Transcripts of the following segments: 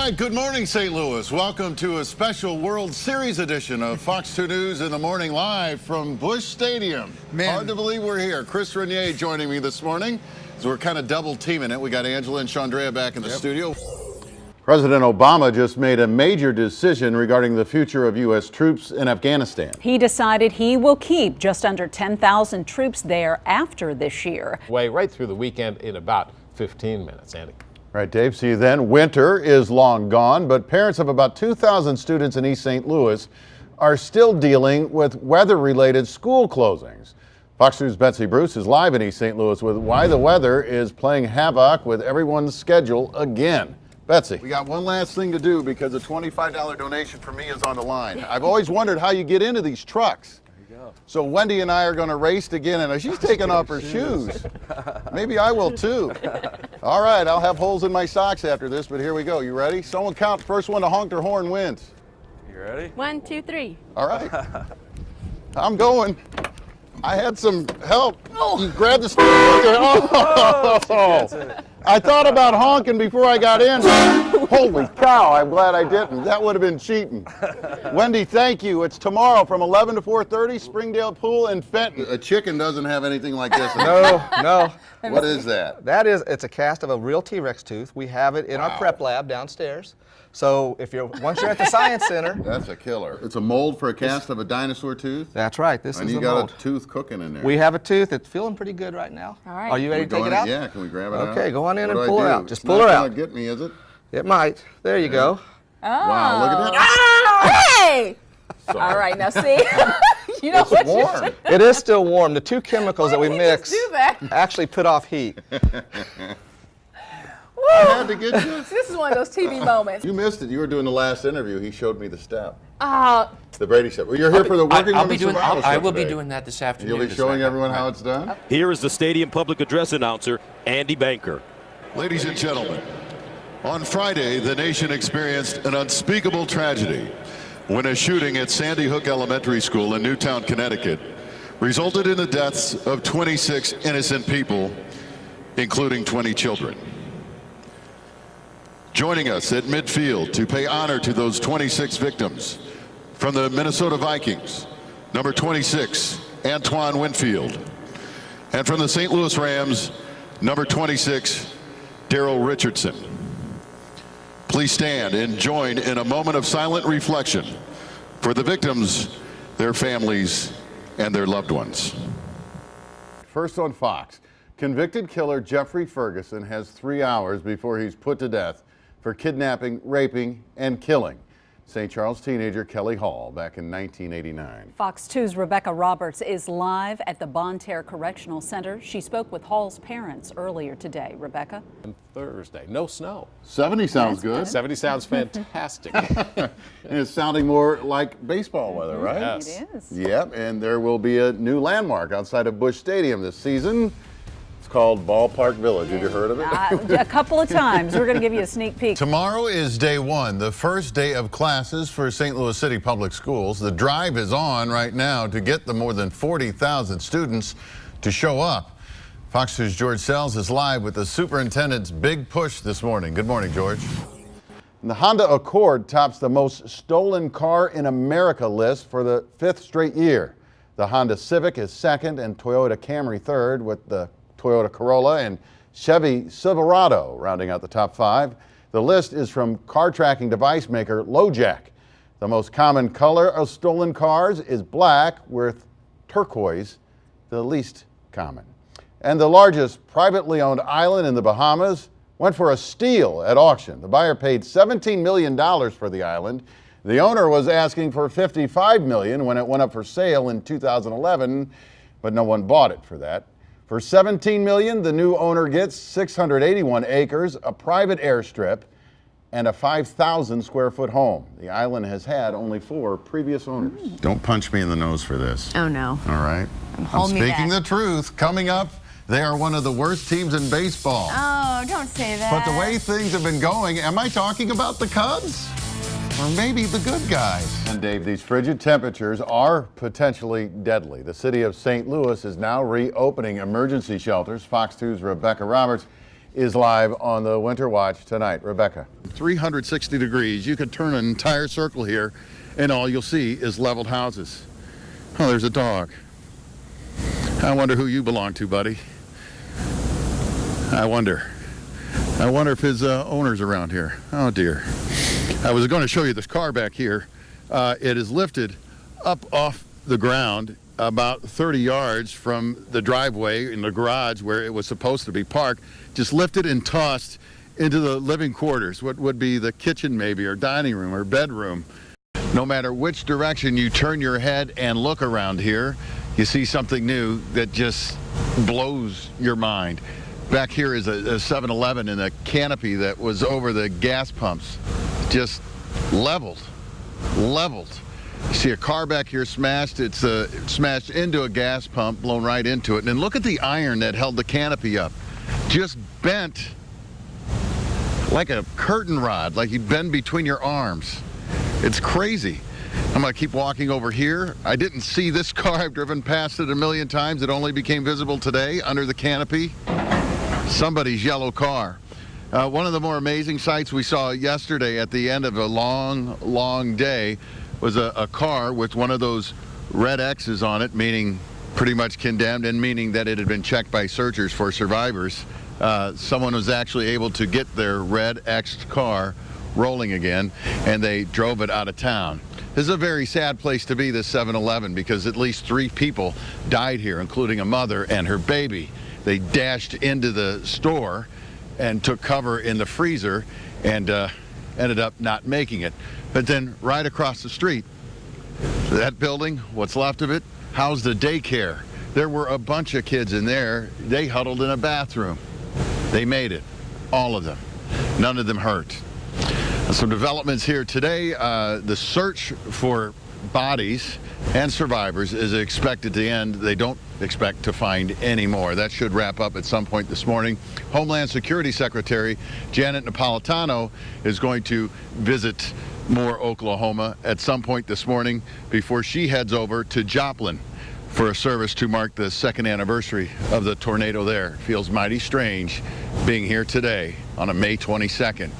right, good morning, St. Louis. Welcome to a special World Series edition of Fox 2 News in the Morning live from Busch Stadium. Man. Hard to believe we're here. Chris Renier joining me this morning. So we're kind of double teaming it. We got Angela and Chandrea back in the studio. President Obama just made a major decision regarding the future of U.S. troops in Afghanistan. He decided he will keep just under 10,000 troops there after this year. Way right through the weekend in about 15 minutes, Andy. Right, Dave, see you then. Winter is long gone, but parents of about 2,000 students in East St. Louis are still dealing with weather-related school closings. Fox News' Betsy Bruce is live in East St. Louis with why the weather is playing havoc with everyone's schedule again. Betsy. We got one last thing to do because a $25 donation for me is on the line. I've always wondered how you get into these trucks. So Wendy and I are going to race again, and she's taking off her shoes. Maybe I will too. All right, I'll have holes in my socks after this, but here we go. You ready? Someone count. First one to honk their horn wins. You ready? 1, 2, 3. All right. I'm going. I had some help. You grabbed the stick. Oh! I thought about honking before I got in. Holy cow, I'm glad I didn't. That would have been cheating. Wendy, thank you. It's tomorrow from 11 to 4:30, Springdale Pool in Fenton. A chicken doesn't have anything like this. No. What is that? It's a cast of a real T-Rex tooth. We have it in our prep lab downstairs. So once you're at the Science Center. That's a killer. It's a mold for a cast of a dinosaur tooth? That's right. This and is you the got mold. a tooth cooking in there. We have a tooth. It's feeling pretty good right now. All right. Are you ready to take it out? Yeah, can we grab it out? Okay, go on in What and do pull I her do? out. Just It's pull her not out. gonna get me, is it? It might. There you go. Wow, look at that. Oh, hey! Sorry. All right, now see, you know It's what warm. you It is still warm. The two chemicals that we just mix do that? actually put off heat. I had to get you. This is one of those TV moments. You missed it. You were doing the last interview. He showed me the step. Uh, The Brady step. Well, you're here for the working I'll women's be doing. survival I show will be today. doing that this afternoon. You'll be as showing well. everyone how it's done? Here is the stadium public address announcer, Andy Banker. Ladies and gentlemen, on Friday, the nation experienced an unspeakable tragedy when a shooting at Sandy Hook Elementary School in Newtown, Connecticut, resulted in the deaths of 26 innocent people, including 20 children. Joining us at midfield to pay honor to those 26 victims, from the Minnesota Vikings, number 26, Antoine Winfield, and from the St. Louis Rams, number 26, Daryl Richardson. Please stand and join in a moment of silent reflection for the victims, their families, and their loved ones. First on Fox, convicted killer Jeffrey Ferguson has 3 hours before he's put to death for kidnapping, raping, and killing St. Charles teenager Kelly Hall back in 1989. Fox 2's Rebecca Roberts is live at the Bonne Terre Correctional Center. She spoke with Hall's parents earlier today. Rebecca? Thursday, no snow. 70 sounds good. 70 sounds fantastic. And it's sounding more like baseball weather, right? Yes. It is. Yep, and there will be a new landmark outside of Busch Stadium this season. It's called Ballpark Village. Have you heard of it? A couple of times. We're going to give you a sneak peek. Tomorrow is day one, the first day of classes for St. Louis City Public Schools. The drive is on right now to get the more than 40,000 students to show up. Fox News' George Sells is live with the superintendent's big push this morning. Good morning, George. And the Honda Accord tops the most stolen car in America list for the 5th straight year. The Honda Civic is second and Toyota Camry third, with the Toyota Corolla and Chevy Silverado rounding out the top 5. The list is from car tracking device maker LoJack. The most common color of stolen cars is black, with turquoise the least common. And the largest privately owned island in the Bahamas went for a steal at auction. The buyer paid $17 million for the island. The owner was asking for $55 million when it went up for sale in 2011, but no one bought it for that. For $17 million, the new owner gets 681 acres, a private airstrip, and a 5,000 square foot home. The island has had only 4 previous owners. Don't punch me in the nose for this. oh, no. All right. Hold me Speaking back. the truth, coming up, they are one of the worst teams in baseball. Oh, don't say that. But the way things have been going, am I talking about the Cubs? Or maybe the good guys? And Dave, these frigid temperatures are potentially deadly. The city of St. Louis is now reopening emergency shelters. Fox 2's Rebecca Roberts is live on the Winter Watch tonight. Rebecca. 360 degrees. You could turn an entire circle here and all you'll see is leveled houses. Oh, there's a dog. I wonder who you belong to, buddy. I wonder if his owner's around here. Oh dear. I was going to show you this car back here. It is lifted up off the ground about 30 yards from the driveway in the garage where it was supposed to be parked, just lifted and tossed into the living quarters, what would be the kitchen maybe, or dining room or bedroom. No matter which direction you turn your head and look around here, you see something new that just blows your mind. Back here is a 7-Eleven, and the canopy that was over the gas pumps just leveled. You see a car back here smashed. It's smashed into a gas pump, blown right into it. And then look at the iron that held the canopy up. Just bent like a curtain rod, like you'd bend between your arms. It's crazy. I'm going to keep walking over here. I didn't see this car. I've driven past it a million times. It only became visible today under the canopy. Somebody's yellow car. One of the more amazing sights we saw yesterday at the end of a long day was a car with one of those red X's on it, meaning pretty much condemned, and meaning that it had been checked by searchers for survivors. Someone was actually able to get their red X'd car rolling again, and they drove it out of town. This is a very sad place to be, this 7-Eleven, because at least 3 people died here, including a mother and her baby. They dashed into the store and took cover in the freezer and ended up not making it. But then right across the street, that building, what's left of it, housed a daycare. There were a bunch of kids in there. They huddled in a bathroom. They made it, all of them. None of them hurt. Some developments here today. The search for bodies and survivors is expected to end. They don't expect to find any more. That should wrap up at some point this morning. Homeland Security Secretary Janet Napolitano is going to visit Moore, Oklahoma at some point this morning before she heads over to Joplin for a service to mark the 2nd anniversary of the tornado there. Feels mighty strange being here today on a May 22nd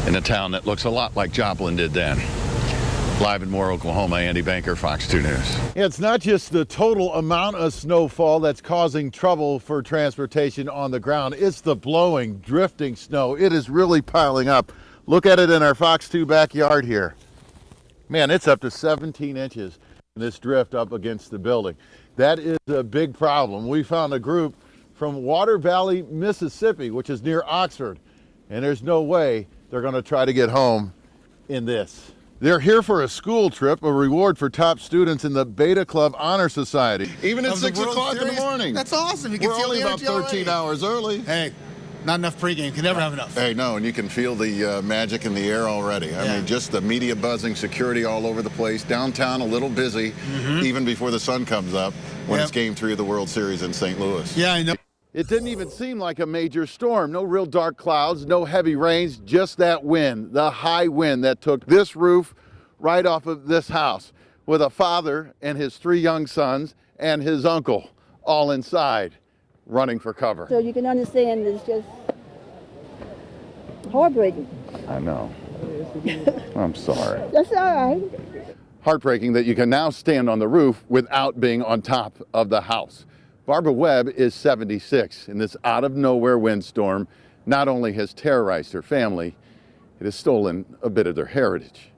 in a town that looks a lot like Joplin did then. Live in Moore, Oklahoma, Andy Banker, Fox 2 News. It's not just the total amount of snowfall that's causing trouble for transportation on the ground. It's the blowing, drifting snow. It is really piling up. Look at it in our Fox 2 backyard here. Man, it's up to 17 inches in this drift up against the building. That is a big problem. We found a group from Water Valley, Mississippi, which is near Oxford, and there's no way they're going to try to get home in this. They're here for a school trip, a reward for top students in the Beta Club Honor Society. Even at 6 o'clock in the morning. That's awesome. You can We're feel only the about energy 13 already. hours early. Hey, not enough pregame. Can never have enough. Hey, no, and you can feel the magic in the air already. I mean, just the media buzzing, security all over the place. Downtown a little busy, even before the sun comes up when it's Game 3 of the World Series in St. Louis. Yeah, I know. It didn't even seem like a major storm. No real dark clouds, no heavy rains, just that wind, the high wind that took this roof right off of this house with a father and his 3 young sons and his uncle all inside running for cover. So you can understand it's just heartbreaking. I know. I'm sorry. That's all right. Heartbreaking that you can now stand on the roof without being on top of the house. Barbara Webb is 76, and this out-of-nowhere windstorm not only has terrorized her family, it has stolen a bit of their heritage.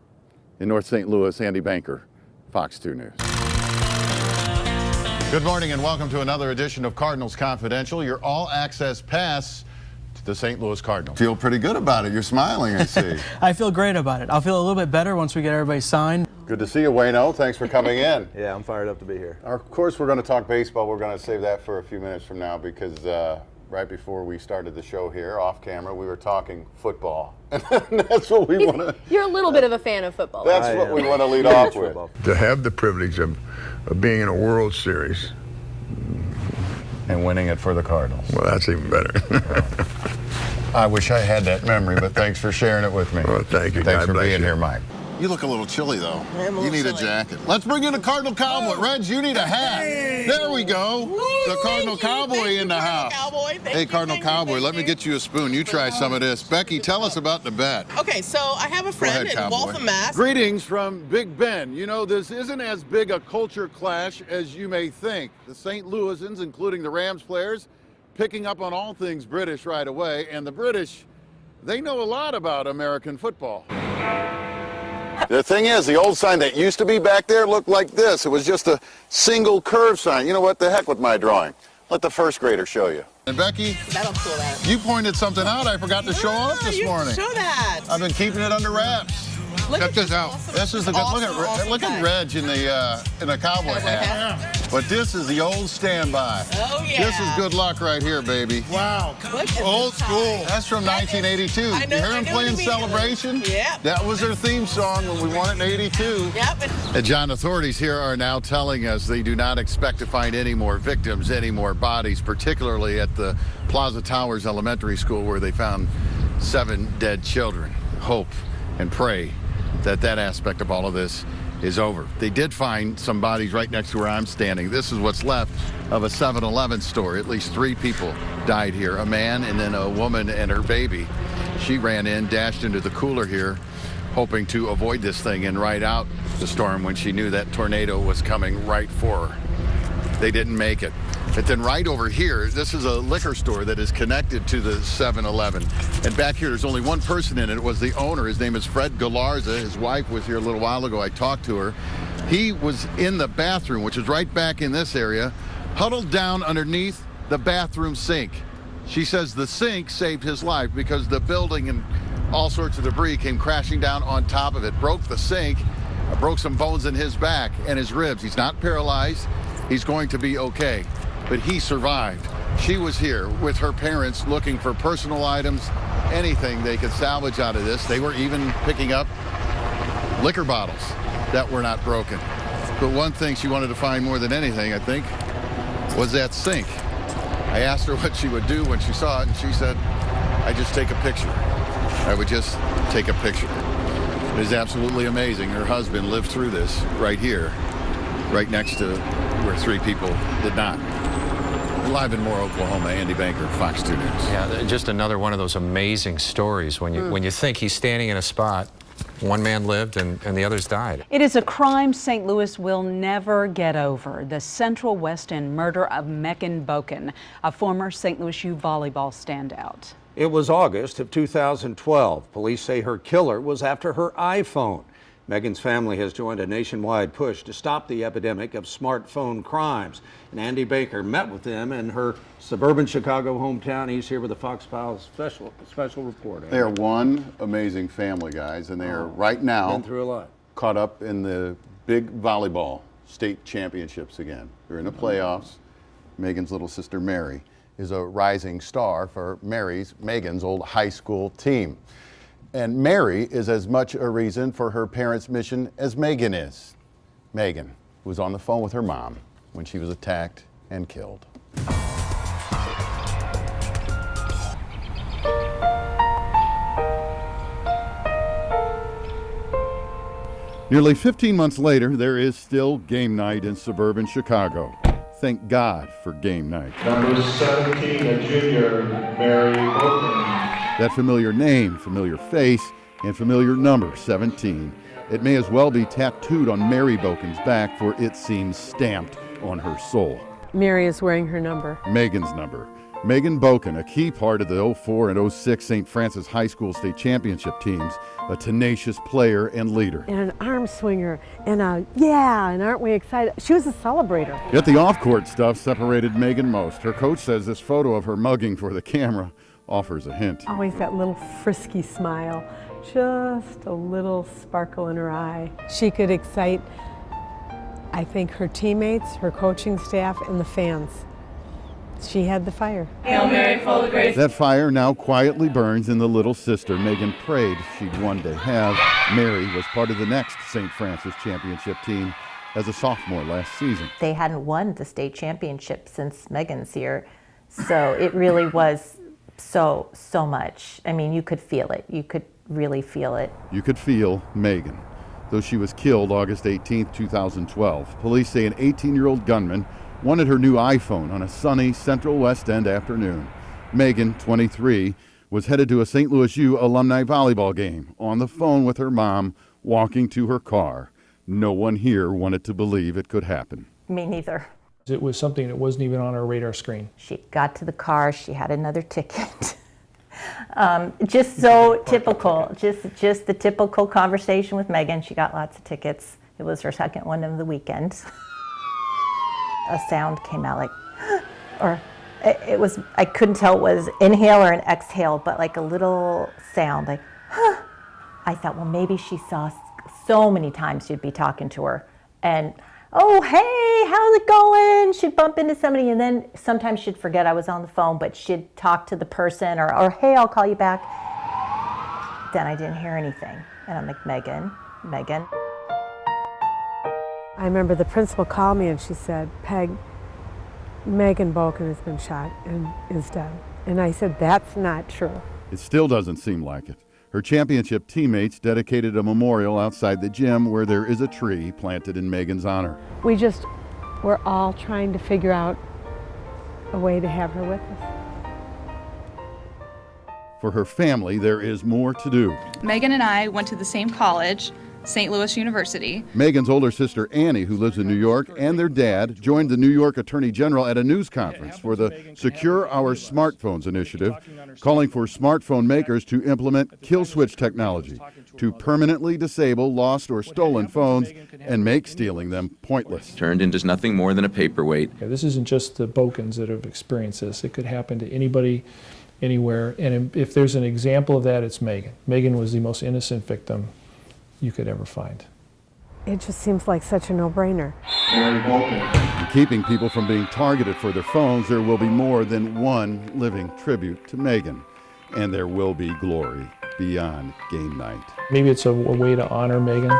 In North St. Louis, Andy Banker, Fox 2 News. Good morning and welcome to another edition of Cardinals Confidential, your all-access pass to the St. Louis Cardinals. Feel pretty good about it. You're smiling, I see. I feel great about it. I'll feel a little bit better once we get everybody signed. Good to see you, Wayno. Thanks for coming in. Yeah, I'm fired up to be here. Of course, we're going to talk baseball. We're going to save that for a few minutes from now because right before we started the show here, off camera, we were talking football. And that's what we want to... You're a little bit of a fan of football. That's what we want to lead off with. To have the privilege of being in a World Series. And winning it for the Cardinals. Well, that's even better. I wish I had that memory, but thanks for sharing it with me. Well, thank you. Thanks God for bless being you. here, Mike. You look a little chilly, though. I am a You little need a chilly. jacket. Let's bring in a Cardinal Cowboy. Reg, you need a hat. There we go. The Cardinal Cowboy in the house. Hey, Cardinal Cowboy, let me get you a spoon. You try some of this. Becky, tell us about the bet. Okay, so I have a friend ahead, in cowboy. Waltham, Mass. Greetings from Big Ben. You know, this isn't as big a culture clash as you may think. The St. Louisans, including the Rams players, picking up on all things British right away, and the British, they know a lot about American football. The thing is, the old sign that used to be back there looked like this. It was just a single curve sign. You know what? The heck with my drawing. Let the first grader show you. And Becky, That'll cool that. you pointed something out I forgot to show off this You morning. Show that. I've been keeping it under wraps. Check this out. This is the look at Reg in the cowboy hat. But this is the old standby. Oh yeah. This is good luck right here, baby. Wow. Look at Old this school. sign. That's from 1982. I know- You hear I them know playing what you mean. Celebration? Yeah. That was their theme song when we won it in 82. Yep. And John, authorities here are now telling us they do not expect to find any more victims, any more bodies, particularly at the Plaza Towers Elementary School where they found 7 dead children. Hope and pray that that aspect of all of this is over. They did find some bodies right next to where I'm standing. This is what's left of a 7-Eleven store. At least 3 people died here, a man and then a woman and her baby. She ran in, dashed into the cooler here, hoping to avoid this thing and ride out the storm when she knew that tornado was coming right for her. They didn't make it. But then right over here, this is a liquor store that is connected to the 7-Eleven. And back here, there's only one person in it. It was the owner. His name is Fred Galarza. His wife was here a little while ago. I talked to her. He was in the bathroom, which is right back in this area, huddled down underneath the bathroom sink. She says the sink saved his life because the building and all sorts of debris came crashing down on top of it, broke the sink, broke some bones in his back and his ribs. He's not paralyzed. He's going to be okay. But he survived. She was here with her parents looking for personal items, anything they could salvage out of this. They were even picking up liquor bottles that were not broken. But one thing she wanted to find more than anything, I think, was that sink. I asked her what she would do when she saw it, and she said, "I just take a picture. I would just take a picture." It is absolutely amazing. Her husband lived through this right here, right next to where 3 people did not. Live in Moore, Oklahoma, Andy Banker, Fox 2 News. Yeah, just another one of those amazing stories when you think he's standing in a spot, one man lived and the others died. It is a crime St. Louis will never get over. The Central West End murder of Megan Boken, a former St. Louis U volleyball standout. It was August of 2012. Police say her killer was after her iPhone. Megan's family has joined a nationwide push to stop the epidemic of smartphone crimes. And Andy Baker met with them in her suburban Chicago hometown. He's here with a Fox Files special report. They are one amazing family, guys, and they are right now Been through a lot. caught up in the big volleyball state championships again. They're in the playoffs. Megan's little sister Mary is a rising star for Megan's old high school team. And Mary is as much a reason for her parents' mission as Megan is. Megan was on the phone with her mom when she was attacked and killed. Nearly 15 months later, there is still game night in suburban Chicago. Thank God for game night. Number 17, a junior, Mary Boken. That familiar name, familiar face, and familiar number, 17. It may as well be tattooed on Mary Boken's back, for it seems stamped on her soul. Mary is wearing her number. Megan's number. Megan Boken, a key part of the 04 and 06 St. Francis High School state championship teams, a tenacious player and leader. And an arm swinger. And aren't we excited? She was a celebrator. Yet the off-court stuff separated Megan most. Her coach says this photo of her mugging for the camera offers a hint. Always that little frisky smile. Just a little sparkle in her eye. She could excite, I think, her teammates, her coaching staff, and the fans. She had the fire. Hail Mary, full of grace. That fire now quietly burns in the little sister Megan prayed she'd one day have. Mary was part of the next St. Francis championship team as a sophomore last season. They hadn't won the state championship since Megan's here, so it really was so much. I mean, you could feel it. You could really feel it. You could feel Megan. though she was killed August 18, 2012. Police say an 18-year-old gunman wanted her new iPhone on a sunny Central West End afternoon. Megan, 23, was headed to a St. Louis U alumni volleyball game on the phone with her mom, walking to her car. No one here wanted to believe it could happen. Me neither. It was something that wasn't even on our radar screen. She got to the car, she had another ticket. Just so typical, just the typical conversation with Megan. She got lots of tickets. It was her second one of the weekend. A sound came out like, or it was, I couldn't tell it was inhale or an exhale, but like a little sound like, huh. I thought, well, maybe she saw so many times you'd be talking to her and, oh, hey, how's it going? She'd bump into somebody and then sometimes she'd forget I was on the phone, but she'd talk to the person or hey, I'll call you back. Then I didn't hear anything. And I'm like, Megan. I remember the principal called me and she said, Peg, Megan Boken has been shot and is dead. And I said, that's not true. It still doesn't seem like it. Her championship teammates dedicated a memorial outside the gym where there is a tree planted in Megan's honor. We're all trying to figure out a way to have her with us. For her family, there is more to do. Megan and I went to the same college, St. Louis University. Megan's older sister Annie, who lives in New York, and their dad joined the New York Attorney General at a news conference for the Secure Our Smartphones initiative, calling for smartphone makers to implement kill switch technology to permanently disable lost or stolen phones and make stealing them pointless. Turned into nothing more than a paperweight. This isn't just the Bokens that have experienced this. It could happen to anybody, anywhere. And if there's an example of that, it's Megan. Megan was the most innocent victim you could ever find. It just seems like such a no-brainer. In keeping people from being targeted for their phones, there will be more than one living tribute to Megan, and there will be glory beyond game night. Maybe it's a way to honor Megan.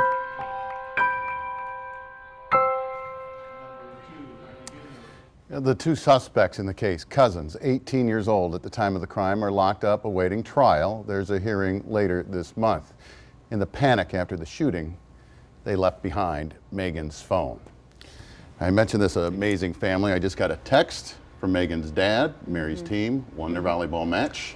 The two suspects in the case, cousins, 18 years old at the time of the crime, are locked up awaiting trial. There's a hearing later this month. In the panic after the shooting, they left behind Megan's phone. I mentioned this amazing family. I just got a text from Megan's dad. Mary's team won their volleyball match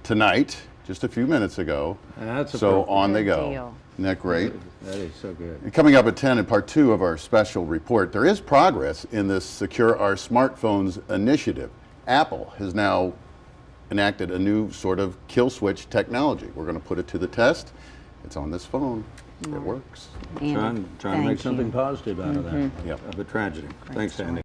tonight, just a few minutes ago. So on they go. Isn't that great? That is so good. And coming up at 10 in part 2 of our special report, there is progress in this Secure Our Smartphones initiative. Apple has now enacted a new sort of kill switch technology. We're going to put it to the test. It's on this phone. It works. Trying to make something positive out of that, Yep. of a tragedy. Thanks, Andy.